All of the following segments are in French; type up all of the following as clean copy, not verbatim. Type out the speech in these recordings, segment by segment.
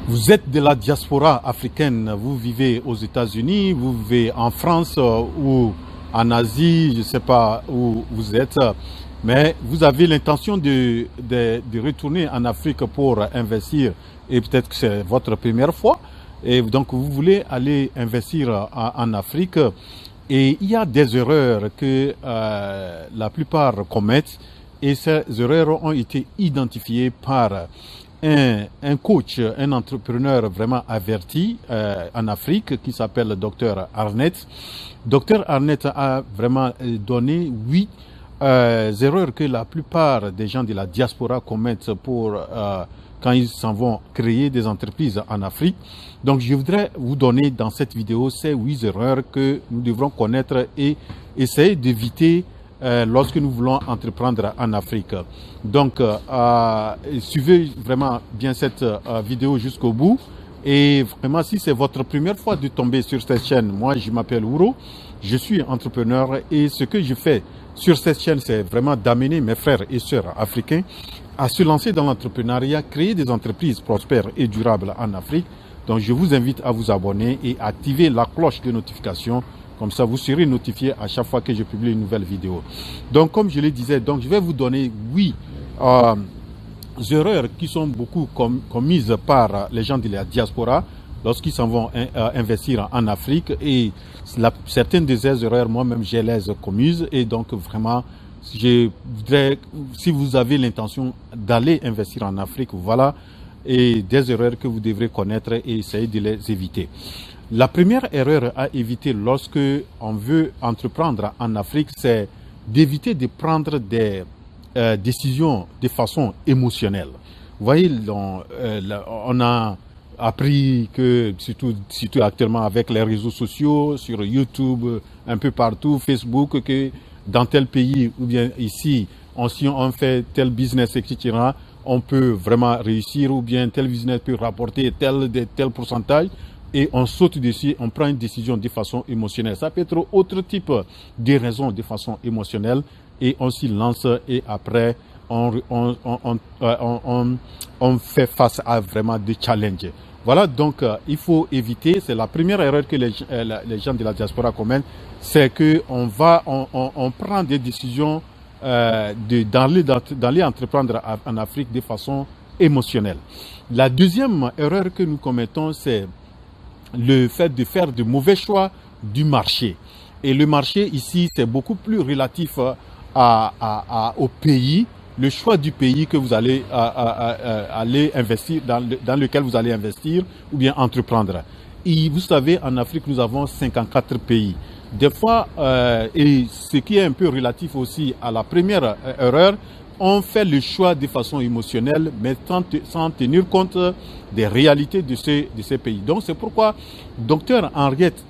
Vous êtes de la diaspora africaine, vous vivez aux États-Unis, vous vivez en France ou en Asie, je ne sais pas où vous êtes, mais vous avez l'intention de retourner en Afrique pour investir et peut-être que c'est votre première fois et donc vous voulez aller investir en Afrique et il y a des erreurs que la plupart commettent et ces erreurs ont été identifiées par un coach, un entrepreneur vraiment averti en Afrique qui s'appelle Dr Arnett. Dr Arnett a vraiment donné 8 erreurs que la plupart des gens de la diaspora commettent pour quand ils s'en vont créer des entreprises en Afrique. Donc je voudrais vous donner dans cette vidéo ces 8 erreurs que nous devrons connaître et essayer d'éviter lorsque nous voulons entreprendre en Afrique. Donc, suivez vraiment bien cette vidéo jusqu'au bout. Et vraiment, si c'est votre première fois de tomber sur cette chaîne, moi, je m'appelle Ouro, je suis entrepreneur et ce que je fais sur cette chaîne, c'est vraiment d'amener mes frères et sœurs africains à se lancer dans l'entrepreneuriat, créer des entreprises prospères et durables en Afrique. Donc, je vous invite à vous abonner et activer la cloche de notification. Comme ça, vous serez notifié à chaque fois que je publie une nouvelle vidéo. Donc, comme je le disais, donc, je vais vous donner 8 erreurs qui sont beaucoup commises par les gens de la diaspora lorsqu'ils s'en vont investir en Afrique. Et certaines de ces erreurs, moi-même, je les ai commises. Et donc, vraiment, je voudrais, si vous avez l'intention d'aller investir en Afrique, voilà, et des erreurs que vous devrez connaître et essayer de les éviter. La première erreur à éviter lorsque on veut entreprendre en Afrique, c'est d'éviter de prendre des décisions de façon émotionnelle. Vous voyez, on a appris que, surtout actuellement avec les réseaux sociaux, sur YouTube, un peu partout, Facebook, que dans tel pays ou bien ici, si on fait tel business, etc., on peut vraiment réussir ou bien tel business peut rapporter tel pourcentage. Et on saute dessus, on prend une décision de façon émotionnelle. Ça peut être autre type de raison de façon émotionnelle et on s'y lance et après on fait face à vraiment des challenges. Voilà, donc il faut éviter, c'est la première erreur que les gens de la diaspora commettent, c'est qu'on prend des décisions d'aller entreprendre en Afrique de façon émotionnelle. La deuxième erreur que nous commettons, c'est le fait de faire de mauvais choix du marché. Et le marché ici, c'est beaucoup plus relatif au pays, le choix du pays que vous allez aller investir, dans lequel vous allez investir ou bien entreprendre. Et vous savez, en Afrique, nous avons 54 pays. Des fois, et ce qui est un peu relatif aussi à la première erreur, on fait le choix de façon émotionnelle, mais sans tenir compte des réalités de ces pays. Donc, c'est pourquoi Dr Arnett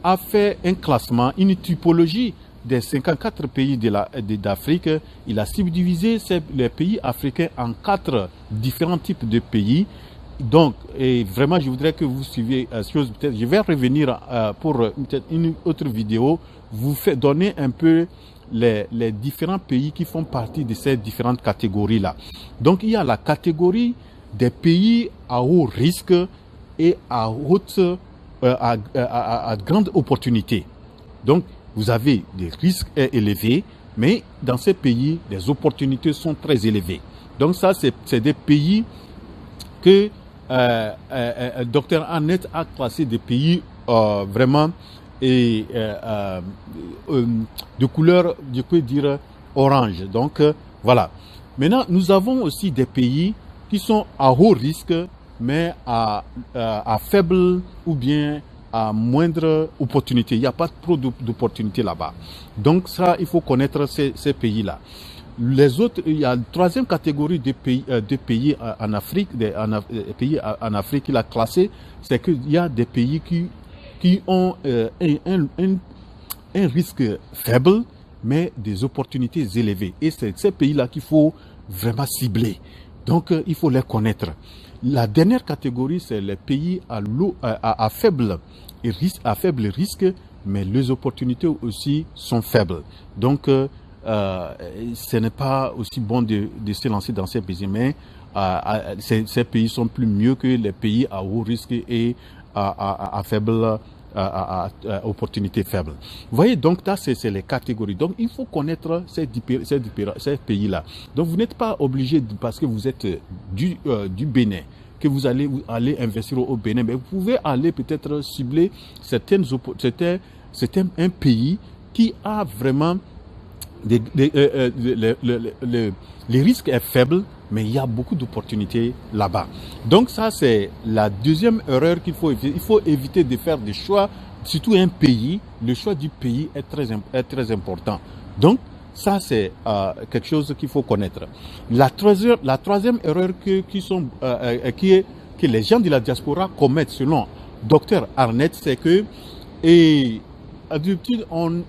a fait un classement, une typologie des 54 pays d'Afrique. Il a subdivisé les pays africains en 4 différents types de pays. Donc, et vraiment, je voudrais que vous suiviez peut-être. Je vais revenir pour peut-être une autre vidéo, vous donner un peu les différents pays qui font partie de ces différentes catégories-là. Donc, il y a la catégorie des pays à haut risque et à grande opportunité. Donc, vous avez des risques élevés, mais dans ces pays, les opportunités sont très élevées. Donc, ça, c'est des pays que Dr Arnett a classé des pays vraiment et de couleur, je peux dire, orange. Donc, voilà. Maintenant, nous avons aussi des pays qui sont à haut risque, mais à faible ou bien à moindre opportunité. Il n'y a pas trop d'opportunités là-bas. Donc, ça, il faut connaître ces pays-là. Les autres, il y a une troisième catégorie de pays en Afrique, pays en Afrique qu'il a classé, c'est qu'il y a des pays qui ont un risque faible, mais des opportunités élevées. Et c'est ces pays-là qu'il faut vraiment cibler. Donc, il faut les connaître. La dernière catégorie, c'est les pays à faible risque, mais les opportunités aussi sont faibles. Donc, ce n'est pas aussi bon de se lancer dans ces pays, mais ces pays sont plus mieux que les pays à haut risque et à faible opportunité faible. Vous voyez, donc là, c'est les catégories. Donc, il faut connaître ces pays-là. Donc, vous n'êtes pas obligé, parce que vous êtes du Bénin, que vous allez investir au Bénin, mais vous pouvez aller peut-être cibler certains un pays qui a vraiment les risques est faible, mais il y a beaucoup d'opportunités là-bas. Donc ça, c'est la deuxième erreur qu'il faut éviter. Il faut éviter de faire des choix, surtout un pays. Le choix du pays est très important. Donc ça, c'est quelque chose qu'il faut connaître. La troisième erreur que les gens de la diaspora commettent, selon Dr Arnett, c'est que d'habitude, on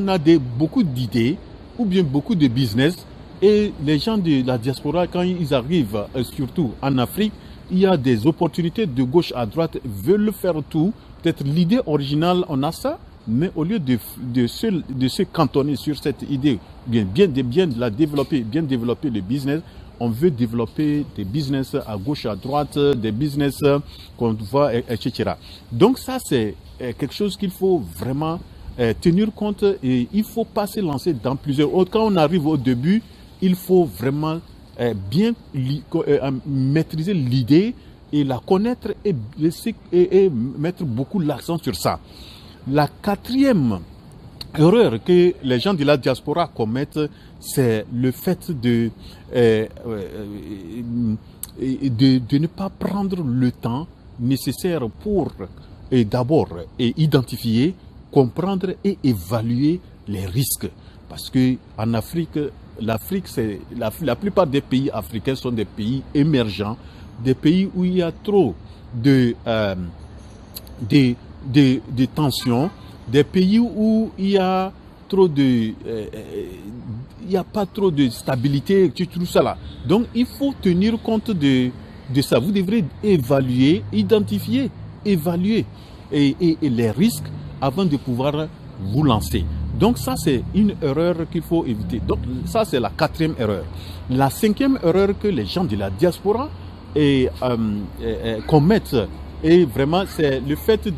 a beaucoup d'idées ou bien beaucoup de business, et les gens de la diaspora, quand ils arrivent, surtout en Afrique, il y a des opportunités de gauche à droite, veulent faire tout. Peut-être l'idée originale, on a ça, mais au lieu de se cantonner sur cette idée, bien développer le business, on veut développer des business à gauche, à droite, des business qu'on voit, etc. Donc ça, c'est quelque chose qu'il faut vraiment tenir compte, et il ne faut pas se lancer dans plusieurs autres. Quand on arrive au début, il faut vraiment bien maîtriser l'idée et la connaître et mettre beaucoup l'accent sur ça. La quatrième erreur que les gens de la diaspora commettent, c'est le fait de ne pas prendre le temps nécessaire pour d'abord identifier, comprendre et évaluer les risques. Parce que en Afrique, la plupart des pays africains sont des pays émergents, des pays où il y a trop de tensions, des pays où il y a trop il n'y a pas trop de stabilité, tout ça là. Donc il faut tenir compte de ça. Vous devrez évaluer, identifier, évaluer et les risques avant de pouvoir vous lancer. Donc ça, c'est une erreur qu'il faut éviter. Donc ça, c'est la quatrième erreur. La cinquième erreur que les gens de la diaspora commettent, et vraiment, c'est le fait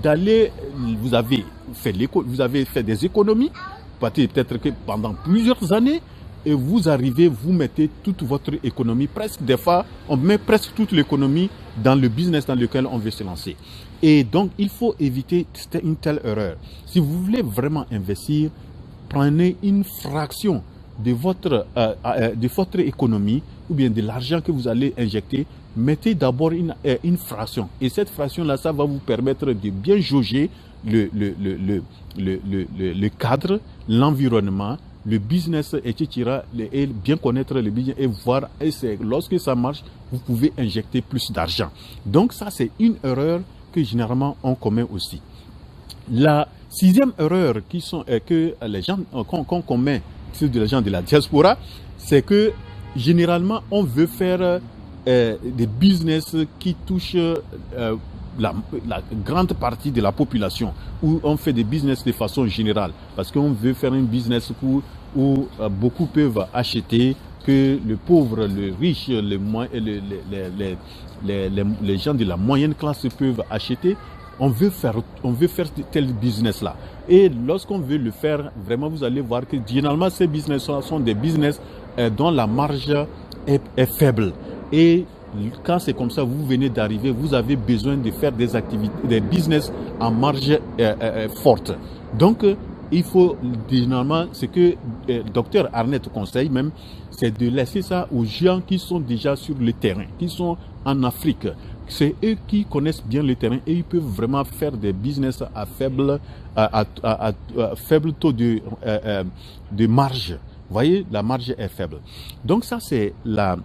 d'aller, vous avez fait des économies, peut-être que pendant plusieurs années, et vous arrivez, vous mettez toute votre économie, presque des fois, on met presque toute l'économie dans le business dans lequel on veut se lancer. Et donc, il faut éviter une telle erreur. Si vous voulez vraiment investir, prenez une fraction de votre économie ou bien de l'argent que vous allez injecter. Mettez d'abord une fraction. Et cette fraction-là, ça va vous permettre de bien jauger le cadre, l'environnement, le business, etc. Et bien connaître le business et voir. Et c'est lorsque ça marche, vous pouvez injecter plus d'argent. Donc ça, c'est une erreur que généralement on commet aussi. La sixième erreur que les gens qu'on commet sur les gens de la diaspora, c'est que généralement on veut faire des business qui touchent la grande partie de la population, où on fait des business de façon générale, parce qu'on veut faire un business où beaucoup peuvent acheter, que le pauvre, le riche, les gens de la moyenne classe peuvent acheter. On veut faire tel business là. Et lorsqu'on veut le faire, vraiment, vous allez voir que généralement ces business sont des business dont la marge est faible. Et quand c'est comme ça, vous venez d'arriver, vous avez besoin de faire des activités, des business en marge forte. Donc, il faut, généralement, ce que Dr Arnett conseille même, c'est de laisser ça aux gens qui sont déjà sur le terrain, qui sont en Afrique. C'est eux qui connaissent bien le terrain et ils peuvent vraiment faire des business à faible taux de marge. Vous voyez, la marge est faible. Donc ça, c'est la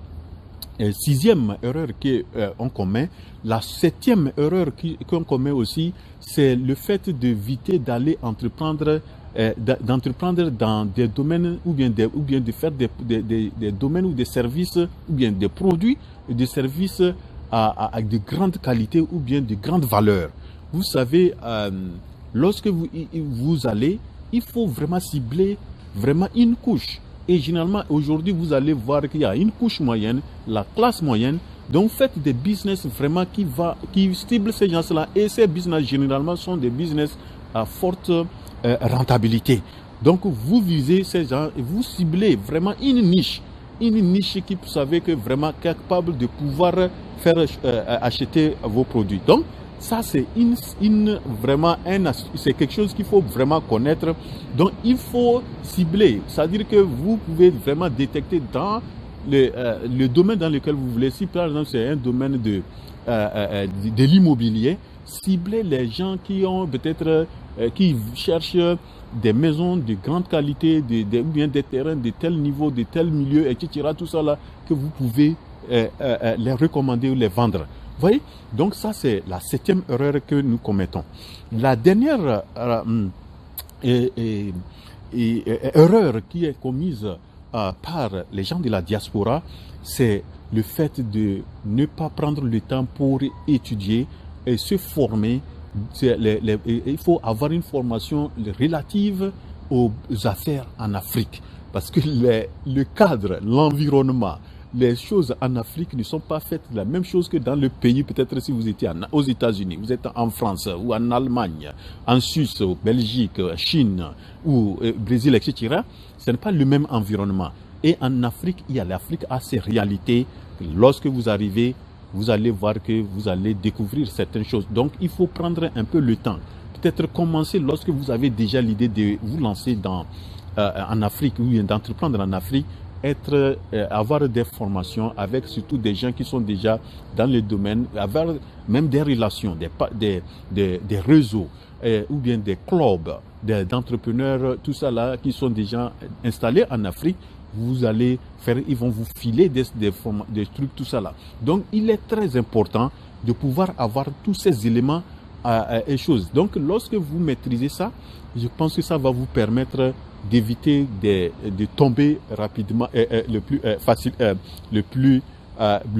sixième erreur qu'on commet. La septième erreur qu'on commet aussi, c'est le fait d'éviter d'aller entreprendre dans des domaines ou bien de faire des domaines ou des services ou bien des produits et des services avec de grandes qualités ou bien de grandes valeurs. Vous savez, lorsque vous allez, il faut vraiment cibler vraiment une couche. Et généralement, aujourd'hui, vous allez voir qu'il y a une couche moyenne, la classe moyenne. Donc, faites des business vraiment qui ciblent ces gens-là. Et ces business, généralement, sont des business à forte rentabilité. Donc, vous visez ces gens et vous ciblez vraiment une niche qui, vous savez, que vraiment capable de pouvoir faire acheter vos produits. Donc, ça, c'est c'est quelque chose qu'il faut vraiment connaître. Donc, il faut cibler. C'est-à-dire que vous pouvez vraiment détecter dans le domaine dans lequel vous voulez. Si, par exemple, c'est un domaine de l'immobilier, ciblez les gens qui ont peut-être, qui cherchent des maisons de grande qualité, ou bien des terrains de tel niveau, de tel milieu, etc. Tout ça là, que vous pouvez les recommander ou les vendre. Vous voyez? Donc ça, c'est la 7e erreur que nous commettons. La dernière erreur qui est commise par les gens de la diaspora, c'est le fait de ne pas prendre le temps pour étudier et se former. Il faut avoir une formation relative aux affaires en Afrique. Parce que le cadre, l'environnement, les choses en Afrique ne sont pas faites la même chose que dans le pays. Peut-être si vous étiez aux États-Unis, vous êtes en France ou en Allemagne, en Suisse, Belgique, Chine ou Brésil, etc. Ce n'est pas le même environnement. Et en Afrique, l'Afrique a ses réalités. Lorsque vous arrivez, vous allez voir que vous allez découvrir certaines choses. Donc, il faut prendre un peu le temps. Peut-être commencer lorsque vous avez déjà l'idée de vous lancer en Afrique ou d'entreprendre en Afrique. Avoir des formations avec surtout des gens qui sont déjà dans le domaine, avoir même des relations, des réseaux ou bien des clubs d'entrepreneurs, tout ça là, qui sont déjà installés en Afrique. Ils vont vous filer des trucs, tout ça là. Donc, il est très important de pouvoir avoir tous ces éléments et choses. Donc, lorsque vous maîtrisez ça, je pense que ça va vous permettre d'éviter de tomber rapidement, le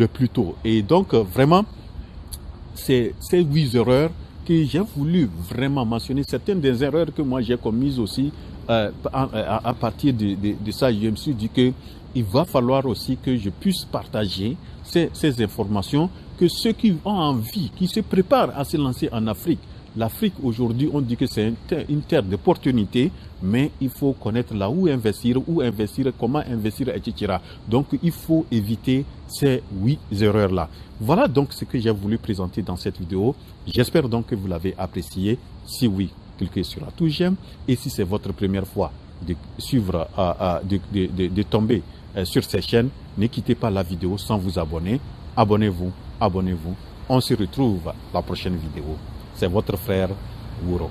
plus tôt. Et donc, vraiment, c'est ces 8 erreurs que j'ai voulu vraiment mentionner. Certaines des erreurs que moi j'ai commises aussi, à partir de ça, je me suis dit que il va falloir aussi que je puisse partager ces informations, que ceux qui ont envie, qui se préparent à se lancer en Afrique. L'Afrique aujourd'hui, on dit que c'est une terre d'opportunités, mais il faut connaître là où investir, comment investir, etc. Donc, il faut éviter ces 8 erreurs-là. Voilà donc ce que j'ai voulu présenter dans cette vidéo. J'espère donc que vous l'avez apprécié. Si oui, cliquez sur la touche j'aime. Et si c'est votre première fois de suivre, de tomber sur cette chaîne, ne quittez pas la vidéo sans vous abonner. Abonnez-vous. On se retrouve la prochaine vidéo. C'est votre frère Wouro.